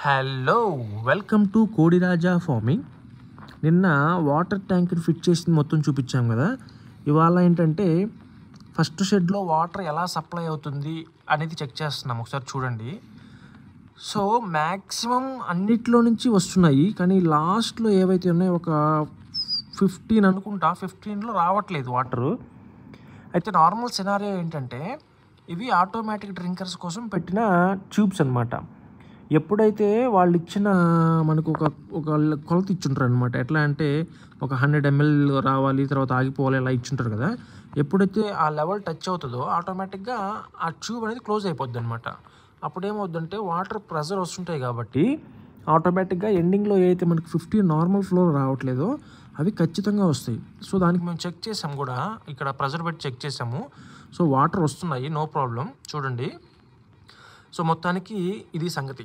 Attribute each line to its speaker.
Speaker 1: Hello, welcome to Kodiraja farming. నిన్న water ట్యాంక్ని fit చేసింది మొత్తం చూపించాం కదా. ఇవాళ ఏంటంటే ఫస్ట్ షెడ్లో వాటర్ ఎలా సప్లై అవుతుంది అనేది చెక్ చేస్తున్నాం. ఒకసారి చూడండి. సో మ్యాక్సిమం అన్నిట్లో నుంచి వస్తున్నాయి, కానీ లాస్ట్లో ఏవైతే ఉన్నాయో ఒక 15 అనుకుంటా, 15లో రావట్లేదు వాటరు. అయితే నార్మల్ సినారియో ఏంటంటే ఇవి ఆటోమేటిక్ డ్రింకర్స్ కోసం పెట్టిన ట్యూబ్స్ అనమాట. ఎప్పుడైతే వాళ్ళు ఇచ్చిన మనకు ఒక కొలత ఇచ్చుంటారు అనమాట. ఎట్లా అంటే ఒక 100 ml రావాలి, తర్వాత ఆగిపోవాలి, అలా ఇచ్చుంటారు కదా. ఎప్పుడైతే ఆ లెవెల్ టచ్ అవుతుందో ఆటోమేటిక్గా ఆ ట్యూబ్ అనేది క్లోజ్ అయిపోద్ది అనమాట. అప్పుడు ఏమవుద్దంటే వాటర్ ప్రెజర్ వస్తుంటాయి కాబట్టి ఆటోమేటిక్గా ఎండింగ్లో ఏదైతే మనకి 15 నార్మల్ ఫ్లో రావట్లేదో అవి ఖచ్చితంగా వస్తాయి. సో దానికి మేము చెక్ చేసాము కూడా, ఇక్కడ ప్రెజర్ పెట్టి చెక్ చేసాము. సో వాటర్ వస్తున్నాయి, నో ప్రాబ్లం. చూడండి. సో మొత్తానికి ఇది సంగతి.